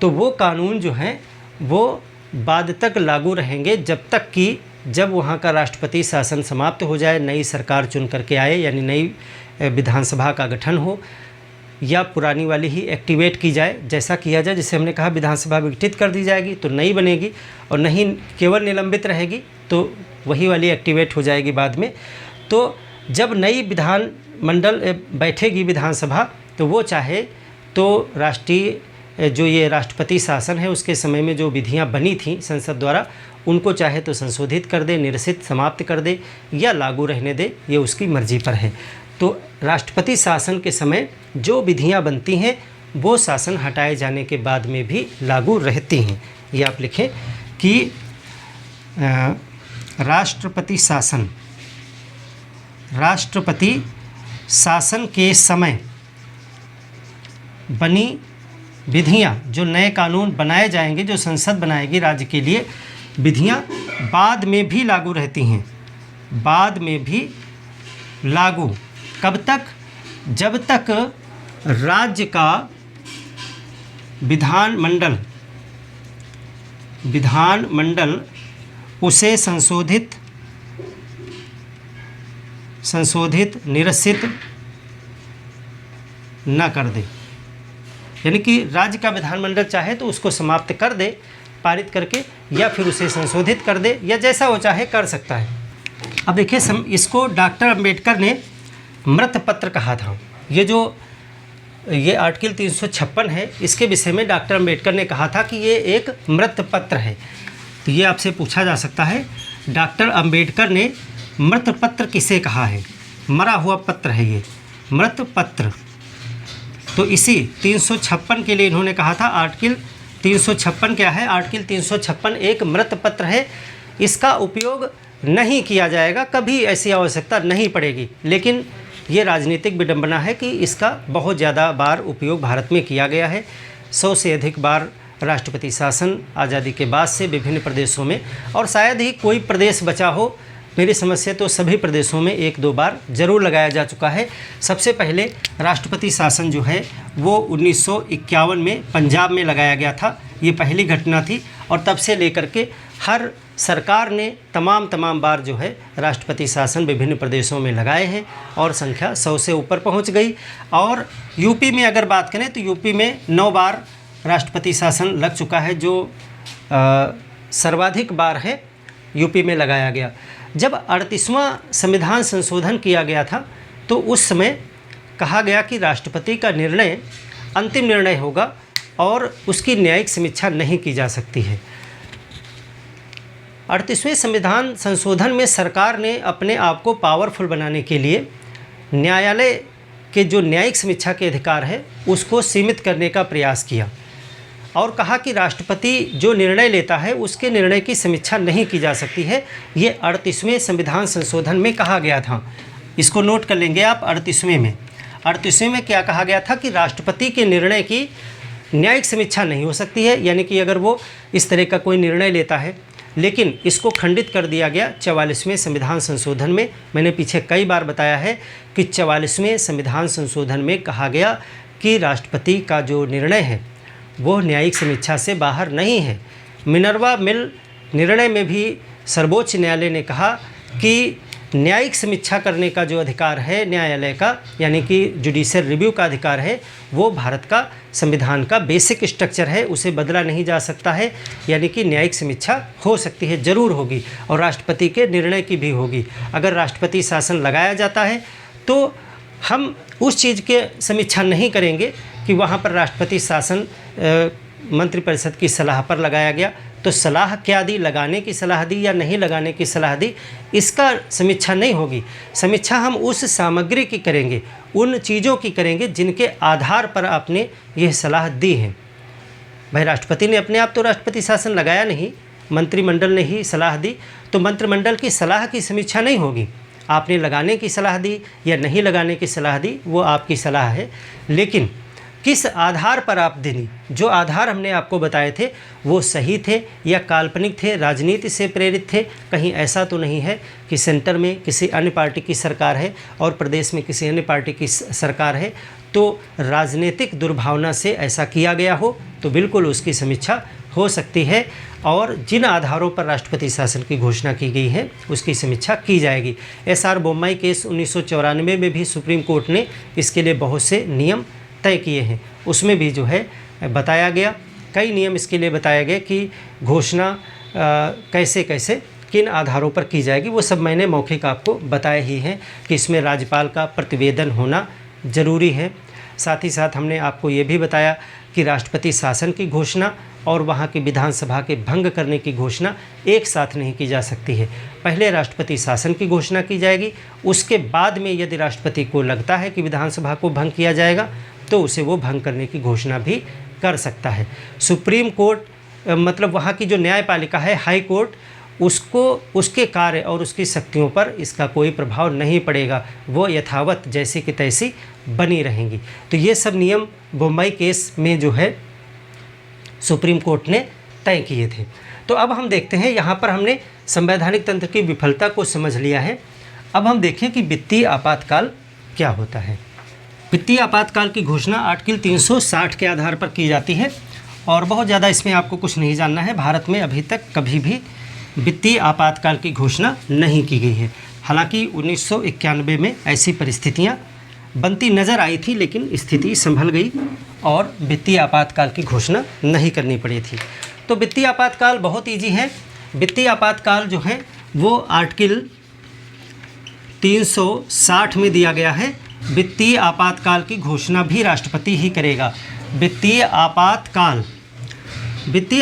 तो वो कानून जो हैं वो बाद तक लागू रहेंगे जब वहाँ का राष्ट्रपति शासन समाप्त हो जाए, नई सरकार चुन करके आए, यानी नई विधानसभा का गठन हो, या पुरानी वाली ही एक्टिवेट की जाए। जैसा किया जाए, जैसे हमने कहा विधानसभा विघटित कर दी जाएगी तो नई बनेगी, और नहीं केवल निलंबित रहेगी तो वही वाली एक्टिवेट हो जाएगी बाद में। तो जब नई विधानमंडल बैठेगी विधानसभा, तो वो चाहे तो राष्ट्रीय जो ये राष्ट्रपति शासन है उसके समय में जो विधियां बनी थी संसद द्वारा, उनको चाहे तो संशोधित कर दे, निरसित समाप्त कर दे, या लागू रहने दे, ये उसकी मर्जी पर है। तो राष्ट्रपति शासन के समय जो विधियां बनती हैं वो शासन हटाए जाने के बाद में भी लागू रहती हैं। ये आप लिखें कि राष्ट्रपति शासन के समय बनी विधियां, जो नए कानून बनाए जाएंगे, जो संसद बनाएगी राज्य के लिए, विधियां बाद में भी लागू रहती हैं, बाद में भी लागू। कब तक? जब तक राज्य का विधानमंडल उसे संशोधित, निरसित न कर दे। यानी कि राज्य का विधानमंडल चाहे तो उसको समाप्त कर दे, पारित करके, या फिर उसे संशोधित कर दे, या जैसा वो चाहे कर सकता है। अब देखिए, इसको डॉक्टर अंबेडकर ने मृत पत्र कहा था। ये आर्टिकल 356 है, इसके विषय में डॉक्टर अंबेडकर ने कहा था कि ये एक मृत पत्र है। तो ये आपसे पूछा जा सकता है, डॉक्टर अंबेडकर ने मृत पत्र किसे कहा है? मरा हुआ पत्र है ये, मृत पत्र। तो इसी 356 के लिए इन्होंने कहा था। आर्टिकल 356 क्या है? आर्टिकल 356 एक मृत पत्र है, इसका उपयोग नहीं किया जाएगा, कभी ऐसी आवश्यकता नहीं पड़ेगी। लेकिन ये राजनीतिक विडंबना है कि इसका बहुत ज़्यादा बार उपयोग भारत में किया गया है। 100 से अधिक बार राष्ट्रपति शासन आज़ादी के बाद से विभिन्न प्रदेशों में, और शायद ही कोई प्रदेश बचा हो, मेरी समझ से तो सभी प्रदेशों में 1-2 बार ज़रूर लगाया जा चुका है। सबसे पहले राष्ट्रपति शासन जो है वो 1951 में पंजाब में लगाया गया था, ये पहली घटना थी। और तब से लेकर के हर सरकार ने तमाम बार जो है राष्ट्रपति शासन विभिन्न प्रदेशों में लगाए हैं, और संख्या 100 से ऊपर पहुंच गई। और यूपी में अगर बात करें तो यूपी में 9 बार राष्ट्रपति शासन लग चुका है, जो सर्वाधिक बार है यूपी में लगाया गया। जब 38वां संविधान संशोधन किया गया था तो उस समय कहा गया कि राष्ट्रपति का निर्णय अंतिम निर्णय होगा और उसकी न्यायिक समीक्षा नहीं की जा सकती है। 38वें संविधान संशोधन में सरकार ने अपने आप को पावरफुल बनाने के लिए न्यायालय के जो न्यायिक समीक्षा के अधिकार है उसको सीमित करने का प्रयास किया और कहा कि राष्ट्रपति जो निर्णय लेता है उसके निर्णय की समीक्षा नहीं की जा सकती है। ये 38वें संविधान संशोधन में कहा गया था। इसको नोट कर लेंगे आप। 38वें में क्या कहा गया था कि राष्ट्रपति के निर्णय की न्यायिक समीक्षा नहीं हो सकती है, यानी कि अगर वो इस तरह का कोई निर्णय लेता है। लेकिन इसको खंडित कर दिया गया 44वें संविधान संशोधन में। मैंने पीछे कई बार बताया है कि 44वें संविधान संशोधन में कहा गया कि राष्ट्रपति का जो निर्णय है वो न्यायिक समीक्षा से बाहर नहीं है। मिनर्वा मिल निर्णय में भी सर्वोच्च न्यायालय ने कहा कि न्यायिक समीक्षा करने का जो अधिकार है न्यायालय का, यानी कि जुडिशियल रिव्यू का अधिकार है, वो भारत का संविधान का बेसिक स्ट्रक्चर है, उसे बदला नहीं जा सकता है। यानी कि न्यायिक समीक्षा हो सकती है, ज़रूर होगी, और राष्ट्रपति के निर्णय की भी होगी। अगर राष्ट्रपति शासन लगाया जाता है तो हम उस चीज़ के समीक्षा नहीं करेंगे कि वहाँ पर राष्ट्रपति शासन मंत्रिपरिषद की सलाह पर लगाया गया, तो सलाह क्या दी, लगाने की सलाह दी या नहीं लगाने की सलाह दी, इसका समीक्षा नहीं होगी। समीक्षा हम उस सामग्री की करेंगे, उन चीज़ों की करेंगे जिनके आधार पर आपने यह सलाह दी है। भाई राष्ट्रपति ने अपने आप तो राष्ट्रपति शासन लगाया नहीं, मंत्रिमंडल ने ही सलाह दी, तो मंत्रिमंडल की सलाह की समीक्षा नहीं होगी। आपने लगाने की सलाह दी या नहीं लगाने की सलाह दी वो आपकी सलाह है, लेकिन किस आधार पर आप देनी, जो आधार हमने आपको बताए थे वो सही थे या काल्पनिक थे, राजनीति से प्रेरित थे। कहीं ऐसा तो नहीं है कि सेंटर में किसी अन्य पार्टी की सरकार है और प्रदेश में किसी अन्य पार्टी की सरकार है, तो राजनीतिक दुर्भावना से ऐसा किया गया हो तो बिल्कुल उसकी समीक्षा हो सकती है और जिन आधारों पर राष्ट्रपति शासन की घोषणा की गई है उसकी समीक्षा की जाएगी। SR बोम्मई केस 1994 में भी सुप्रीम कोर्ट ने इसके लिए बहुत से नियम तय किए हैं। उसमें भी जो है बताया गया, कई नियम इसके लिए बताया गया कि घोषणा कैसे कैसे किन आधारों पर की जाएगी। वो सब मैंने मौखिक आपको बताया ही है कि इसमें राज्यपाल का प्रतिवेदन होना ज़रूरी है। साथ ही साथ हमने आपको ये भी बताया कि राष्ट्रपति शासन की घोषणा और वहाँ की विधानसभा के भंग करने की घोषणा एक साथ नहीं की जा सकती है। पहले राष्ट्रपति शासन की घोषणा की जाएगी, उसके बाद में यदि राष्ट्रपति को लगता है कि विधानसभा को भंग किया जाएगा तो उसे वो भंग करने की घोषणा भी कर सकता है। सुप्रीम कोर्ट मतलब वहाँ की जो न्यायपालिका है, हाई कोर्ट, उसको उसके कार्य और उसकी शक्तियों पर इसका कोई प्रभाव नहीं पड़ेगा, वो यथावत जैसी की तैसी बनी रहेंगी। तो ये सब नियम बोम्मई केस में जो है सुप्रीम कोर्ट ने तय किए थे। तो अब हम देखते हैं, यहाँ पर हमने संवैधानिक तंत्र की विफलता को समझ लिया है। अब हम देखें कि वित्तीय आपातकाल क्या होता है। वित्तीय आपातकाल की घोषणा आर्टिकल 360 के आधार पर की जाती है और बहुत ज़्यादा इसमें आपको कुछ नहीं जानना है। भारत में अभी तक कभी भी वित्तीय आपातकाल की घोषणा नहीं की गई है। हालांकि 1991 में ऐसी परिस्थितियां बनती नज़र आई थी, लेकिन स्थिति संभल गई और वित्तीय आपातकाल की घोषणा नहीं करनी पड़ी थी। तो वित्तीय आपातकाल बहुत ईजी है। वित्तीय आपातकाल जो है वो आर्टिकल 360 में दिया गया है। वित्तीय आपातकाल की घोषणा भी राष्ट्रपति ही करेगा। वित्तीय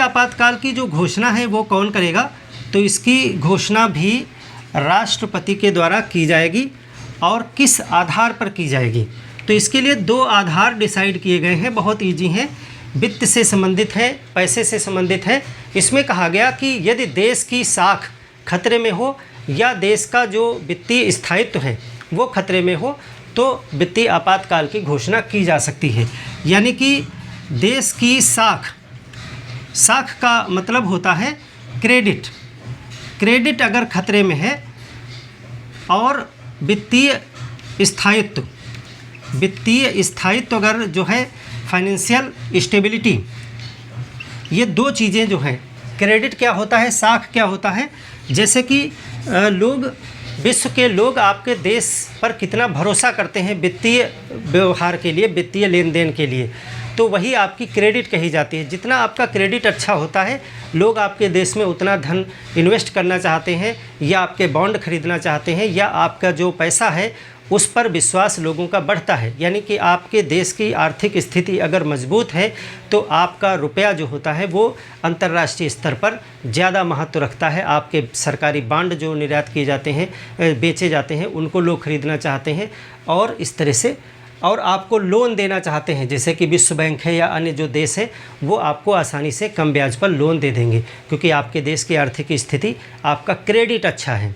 आपातकाल की जो घोषणा है वो कौन करेगा, तो इसकी घोषणा भी राष्ट्रपति के द्वारा की जाएगी। और किस आधार पर की जाएगी, तो इसके लिए दो आधार डिसाइड किए गए हैं, बहुत इजी हैं। वित्त से संबंधित है, पैसे से संबंधित है। इसमें कहा गया कि यदि देश की साख खतरे में हो या देश का जो वित्तीय स्थायित्व है वो खतरे में हो तो वित्तीय आपातकाल की घोषणा की जा सकती है। यानी कि देश की साख का मतलब होता है क्रेडिट अगर खतरे में है और वित्तीय स्थायित्व अगर जो है फाइनेंशियल स्टेबिलिटी, ये दो चीज़ें जो हैं, क्रेडिट क्या होता है, साख क्या होता है, जैसे कि विश्व के लोग आपके देश पर कितना भरोसा करते हैं वित्तीय व्यवहार के लिए, वित्तीय लेन देन के लिए, तो वही आपकी क्रेडिट कही जाती है। जितना आपका क्रेडिट अच्छा होता है, लोग आपके देश में उतना धन इन्वेस्ट करना चाहते हैं या आपके बॉन्ड खरीदना चाहते हैं या आपका जो पैसा है उस पर विश्वास लोगों का बढ़ता है। यानी कि आपके देश की आर्थिक स्थिति अगर मजबूत है तो आपका रुपया जो होता है वो अंतर्राष्ट्रीय स्तर पर ज़्यादा महत्व रखता है। आपके सरकारी बांड जो निर्यात किए जाते हैं, बेचे जाते हैं, उनको लोग खरीदना चाहते हैं और इस तरह से, और आपको लोन देना चाहते हैं, जैसे कि विश्व बैंक है या अन्य जो देश है वो आपको आसानी से कम ब्याज पर लोन दे देंगे, क्योंकि आपके देश की आर्थिक स्थिति, आपका क्रेडिट अच्छा है।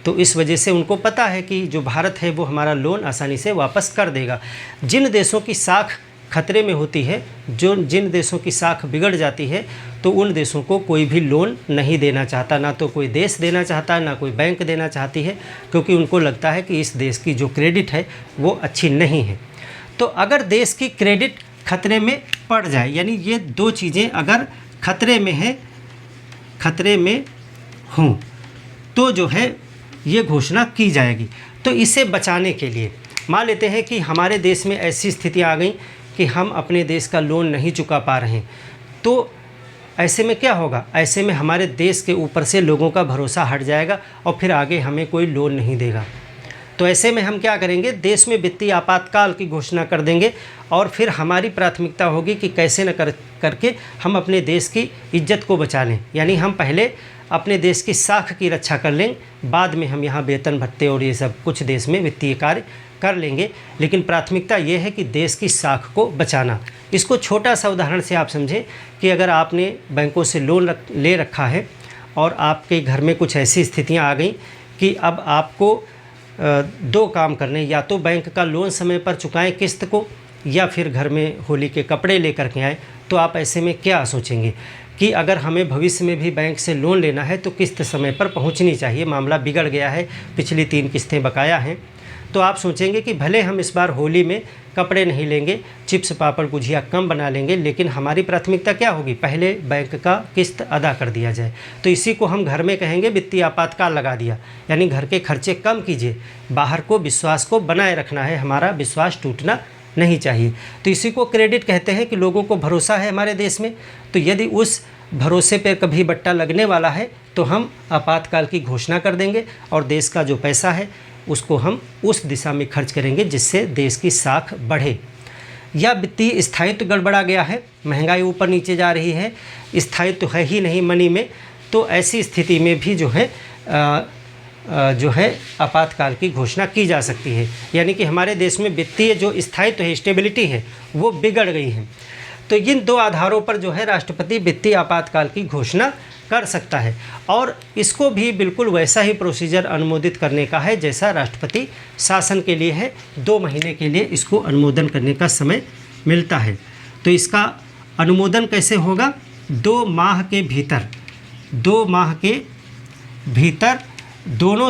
तो इस वजह से उनको पता है कि जो भारत है वो हमारा लोन आसानी से वापस कर देगा। जिन देशों की साख खतरे में होती है, जिन देशों की साख बिगड़ जाती है, तो उन देशों को कोई भी लोन नहीं देना चाहता, ना तो कोई देश देना चाहता है, ना कोई बैंक देना चाहती है, क्योंकि उनको लगता है कि इस देश की जो क्रेडिट है वो अच्छी नहीं है। तो अगर देश की क्रेडिट खतरे में पड़ जाए, यानी ये दो चीज़ें अगर खतरे में है, खतरे में हों, तो जो है ये घोषणा की जाएगी। तो इसे बचाने के लिए मान लेते हैं कि हमारे देश में ऐसी स्थिति आ गई कि हम अपने देश का लोन नहीं चुका पा रहे हैं, तो ऐसे में क्या होगा? ऐसे में हमारे देश के ऊपर से लोगों का भरोसा हट जाएगा और फिर आगे हमें कोई लोन नहीं देगा। तो ऐसे में हम क्या करेंगे? देश में वित्तीय आपातकाल की घोषणा कर देंगे और फिर हमारी प्राथमिकता होगी कि कैसे न करके हम अपने देश की इज्जत को बचा लें। यानी हम पहले अपने देश की साख की रक्षा कर लें, बाद में हम यहाँ वेतन भत्ते और ये सब कुछ देश में वित्तीय कार्य कर लेंगे, लेकिन प्राथमिकता ये है कि देश की साख को बचाना। इसको छोटा सा उदाहरण से आप समझें कि अगर आपने बैंकों से लोन ले रखा है और आपके घर में कुछ ऐसी स्थितियाँ आ गई कि अब आपको दो काम करने, या तो बैंक का लोन समय पर चुकाएं किस्त को, या फिर घर में होली के कपड़े लेकर के आएँ। तो आप ऐसे में क्या सोचेंगे कि अगर हमें भविष्य में भी बैंक से लोन लेना है तो किस्त समय पर पहुंचनी चाहिए। मामला बिगड़ गया है, पिछली 3 किस्तें बकाया हैं, तो आप सोचेंगे कि भले हम इस बार होली में कपड़े नहीं लेंगे, चिप्स पापड़ गुजिया कम बना लेंगे, लेकिन हमारी प्राथमिकता क्या होगी? पहले बैंक का किस्त अदा कर दिया जाए। तो इसी को हम घर में कहेंगे वित्तीय आपातकाल लगा दिया, यानी घर के खर्चे कम कीजिए। बाहर को विश्वास को बनाए रखना है, हमारा विश्वास टूटना नहीं चाहिए। तो इसी को क्रेडिट कहते हैं कि लोगों को भरोसा है हमारे देश में, तो यदि उस भरोसे पर कभी बट्टा लगने वाला है तो हम आपातकाल की घोषणा कर देंगे और देश का जो पैसा है उसको हम उस दिशा में खर्च करेंगे जिससे देश की साख बढ़े। या वित्तीय स्थायित्व गड़बड़ा गया है, महंगाई ऊपर नीचे जा रही है, स्थायित्व है ही नहीं मनी में, तो ऐसी स्थिति में भी जो है आपातकाल की घोषणा की जा सकती है। यानी कि हमारे देश में वित्तीय जो स्थायित्व है, स्टेबिलिटी है, वो बिगड़ गई है। तो इन 2 आधारों पर जो है राष्ट्रपति वित्तीय आपातकाल की घोषणा कर सकता है, और इसको भी बिल्कुल वैसा ही प्रोसीजर अनुमोदित करने का है जैसा राष्ट्रपति शासन के लिए है। 2 महीने के लिए इसको अनुमोदन करने का समय मिलता है। तो इसका अनुमोदन कैसे होगा? 2 माह के भीतर, 2 माह के भीतर दोनों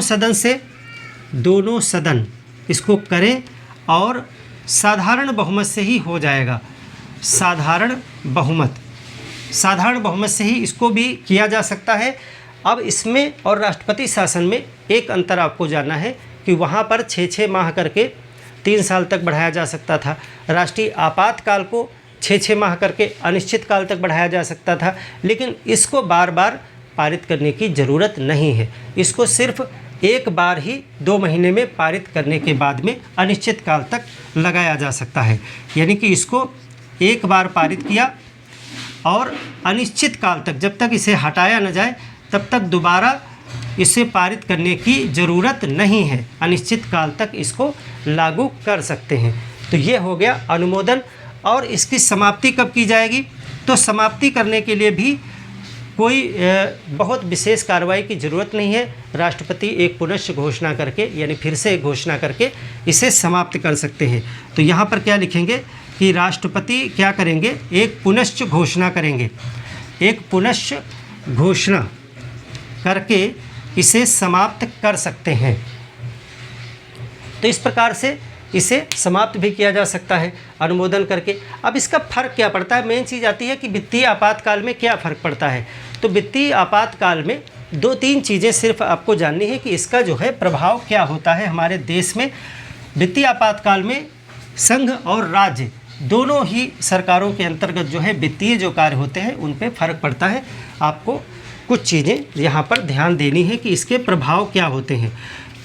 सदन इसको करें और साधारण बहुमत से ही हो जाएगा। साधारण बहुमत से ही इसको भी किया जा सकता है। अब इसमें और राष्ट्रपति शासन में एक अंतर आपको जानना है कि वहाँ पर 6-6 माह करके 3 साल तक बढ़ाया जा सकता था। राष्ट्रीय आपातकाल को 6-6 माह करके अनिश्चित काल तक बढ़ाया जा सकता था, लेकिन इसको बार बार पारित करने की ज़रूरत नहीं है। इसको सिर्फ एक बार ही 2 महीने में पारित करने के बाद में अनिश्चित काल तक लगाया जा सकता है। यानी कि इसको एक बार पारित किया और अनिश्चित काल तक, जब तक इसे हटाया न जाए तब तक दोबारा इसे पारित करने की ज़रूरत नहीं है। अनिश्चित काल तक इसको लागू कर सकते हैं। तो ये हो गया अनुमोदन। और इसकी समाप्ति कब की जाएगी? तो समाप्ति करने के लिए भी कोई बहुत विशेष कार्रवाई की ज़रूरत नहीं है। राष्ट्रपति एक पुनश्च घोषणा करके, यानी फिर से एक घोषणा करके इसे समाप्त कर सकते हैं। तो यहाँ पर क्या लिखेंगे कि राष्ट्रपति क्या करेंगे? एक पुनश्च घोषणा करेंगे, एक पुनश्च घोषणा करके इसे समाप्त कर सकते हैं। तो इस प्रकार से इसे समाप्त भी किया जा सकता है अनुमोदन करके। अब इसका फ़र्क क्या पड़ता है? मेन चीज़ आती है कि वित्तीय आपातकाल में क्या फ़र्क पड़ता है। तो वित्तीय आपातकाल में 2-3 चीज़ें सिर्फ आपको जाननी है कि इसका जो है प्रभाव क्या होता है हमारे देश में। वित्तीय आपातकाल में संघ और राज्य दोनों ही सरकारों के अंतर्गत जो है वित्तीय जो कार्य होते हैं उन पे फ़र्क पड़ता है। आपको कुछ चीज़ें यहाँ पर ध्यान देनी है कि इसके प्रभाव क्या होते हैं।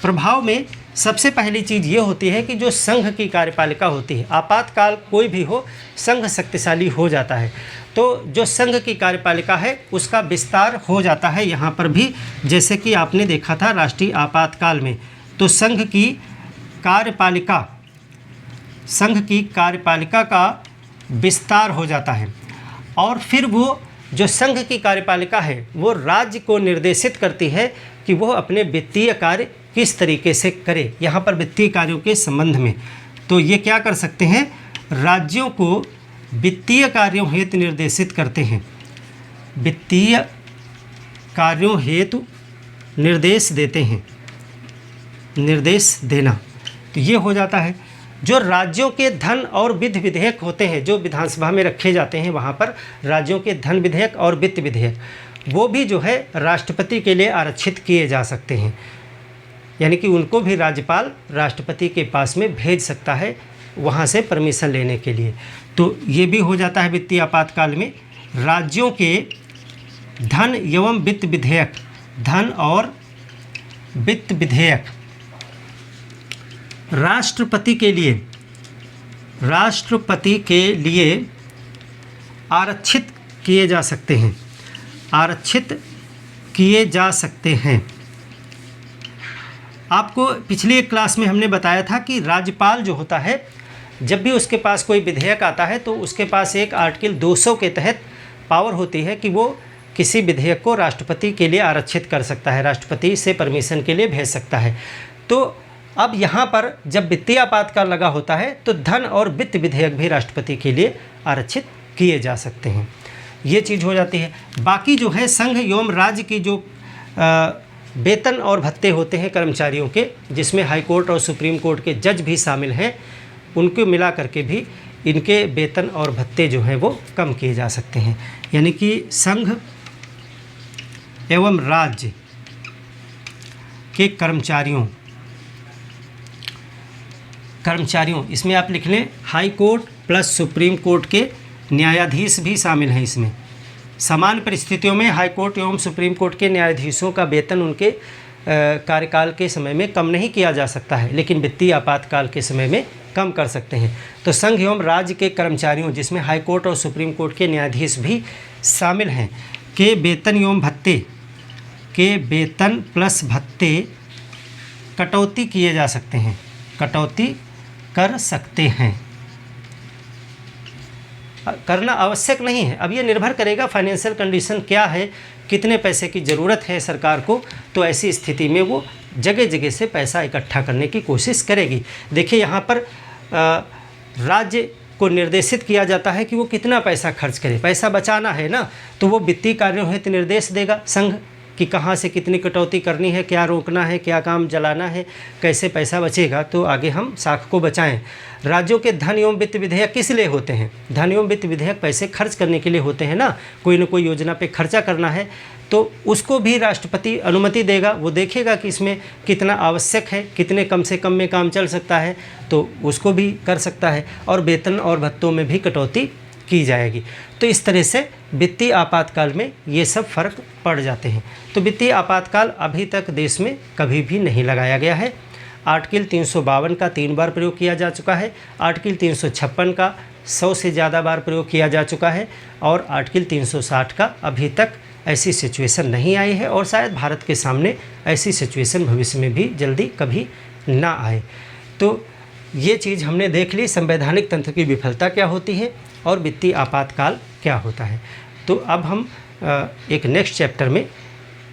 प्रभाव में सबसे पहली चीज़ ये होती है कि जो संघ की कार्यपालिका होती है, आपातकाल कोई भी हो, संघ शक्तिशाली हो जाता है, तो जो संघ की कार्यपालिका है उसका विस्तार हो जाता है यहाँ पर भी। जैसे कि आपने देखा था राष्ट्रीय आपातकाल में, तो संघ की कार्यपालिका का विस्तार हो जाता है, और फिर वो जो संघ की कार्यपालिका है वो राज्य को निर्देशित करती है कि वो अपने वित्तीय कार्य किस तरीके से करे। यहाँ पर वित्तीय कार्यों के संबंध में तो ये क्या कर सकते हैं, राज्यों को वित्तीय कार्यों हेतु निर्देशित करते हैं, वित्तीय कार्यों हेतु निर्देश देते हैं, निर्देश देना। तो ये हो जाता है। जो राज्यों के धन और वित्त विधेयक होते हैं, जो विधानसभा में रखे जाते हैं, वहाँ पर राज्यों के धन विधेयक और वित्त विधेयक, वो भी जो है राष्ट्रपति के लिए आरक्षित किए जा सकते हैं, यानी कि उनको भी राज्यपाल राष्ट्रपति के पास में भेज सकता है वहाँ से परमिशन लेने के लिए। तो ये भी हो जाता है वित्तीय आपातकाल में। राज्यों के धन एवं वित्त विधेयक, धन और वित्त विधेयक राष्ट्रपति के लिए आरक्षित किए जा सकते हैं, आरक्षित किए जा सकते हैं। आपको पिछली एक क्लास में हमने बताया था कि राज्यपाल जो होता है, जब भी उसके पास कोई विधेयक आता है तो उसके पास एक आर्टिकल 200 के तहत पावर होती है कि वो किसी विधेयक को राष्ट्रपति के लिए आरक्षित कर सकता है, राष्ट्रपति से परमिशन के लिए भेज सकता है। तो अब यहाँ पर जब वित्तीय आपातकाल लगा होता है तो धन और वित्त विधेयक भी राष्ट्रपति के लिए आरक्षित किए जा सकते हैं, ये चीज़ हो जाती है। बाकी जो है संघ एवं राज्य की जो वेतन और भत्ते होते हैं कर्मचारियों के, जिसमें हाई कोर्ट और सुप्रीम कोर्ट के जज भी शामिल हैं, उनको मिला करके भी इनके वेतन और भत्ते जो हैं वो कम किए जा सकते हैं। यानी कि संघ एवं राज्य के कर्मचारियों इसमें आप लिख लें high court plus supreme court के न्यायाधीश भी शामिल हैं इसमें। समान परिस्थितियों में हाई कोर्ट एवं सुप्रीम कोर्ट के न्यायाधीशों का वेतन उनके कार्यकाल के समय में कम नहीं किया जा सकता है, लेकिन वित्तीय आपातकाल के समय में कम कर सकते हैं। तो संघ एवं राज्य के कर्मचारियों, जिसमें हाई कोर्ट और सुप्रीम कोर्ट के न्यायाधीश भी शामिल हैं, के वेतन एवं भत्ते, के वेतन प्लस भत्ते कटौती किए जा सकते हैं, कटौती कर सकते हैं। करना आवश्यक नहीं है, अब ये निर्भर करेगा फाइनेंशियल कंडीशन क्या है, कितने पैसे की ज़रूरत है सरकार को, तो ऐसी स्थिति में वो जगह जगह से पैसा इकट्ठा करने की कोशिश करेगी। देखिए यहाँ पर राज्य को निर्देशित किया जाता है कि वो कितना पैसा खर्च करे, पैसा बचाना है ना, तो वो वित्तीय कार्यों हेतु निर्देश देगा संघ कि कहाँ से कितनी कटौती करनी है, क्या रोकना है, क्या काम चलाना है, कैसे पैसा बचेगा, तो आगे हम साख को बचाएं। राज्यों के धन एवं वित्त विधेयक किस लिए होते हैं, धन एवं वित्त विधेयक पैसे खर्च करने के लिए होते हैं ना, कोई न कोई योजना पे खर्चा करना है, तो उसको भी राष्ट्रपति अनुमति देगा। वो देखेगा कि इसमें कितना आवश्यक है, कितने कम से कम में काम चल सकता है, तो उसको भी कर सकता है, और वेतन और भत्तों में भी कटौती की जाएगी। तो इस तरह से वित्तीय आपातकाल में ये सब फ़र्क पड़ जाते हैं। तो वित्तीय आपातकाल अभी तक देश में कभी भी नहीं लगाया गया है। आर्टिकल 352 का 3 बार प्रयोग किया जा चुका है, आर्टिकल 356 का 100 से ज़्यादा बार प्रयोग किया जा चुका है, और आर्टिकल 360 का अभी तक ऐसी सिचुएशन नहीं आई है, और शायद भारत के सामने ऐसी सिचुएशन भविष्य में भी जल्दी कभी ना आए। तो ये चीज़ हमने देख ली, संवैधानिक तंत्र की विफलता क्या होती है और वित्तीय आपातकाल क्या होता है। तो अब हम एक नेक्स्ट चैप्टर में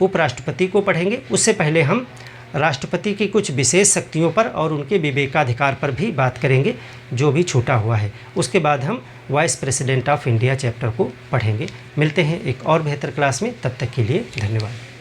उपराष्ट्रपति को पढ़ेंगे। उससे पहले हम राष्ट्रपति की कुछ विशेष शक्तियों पर और उनके विवेकाधिकार पर भी बात करेंगे, जो भी छूटा हुआ है। उसके बाद हम vice president of India chapter को पढ़ेंगे। मिलते हैं एक और बेहतर क्लास में, तब तक के लिए धन्यवाद।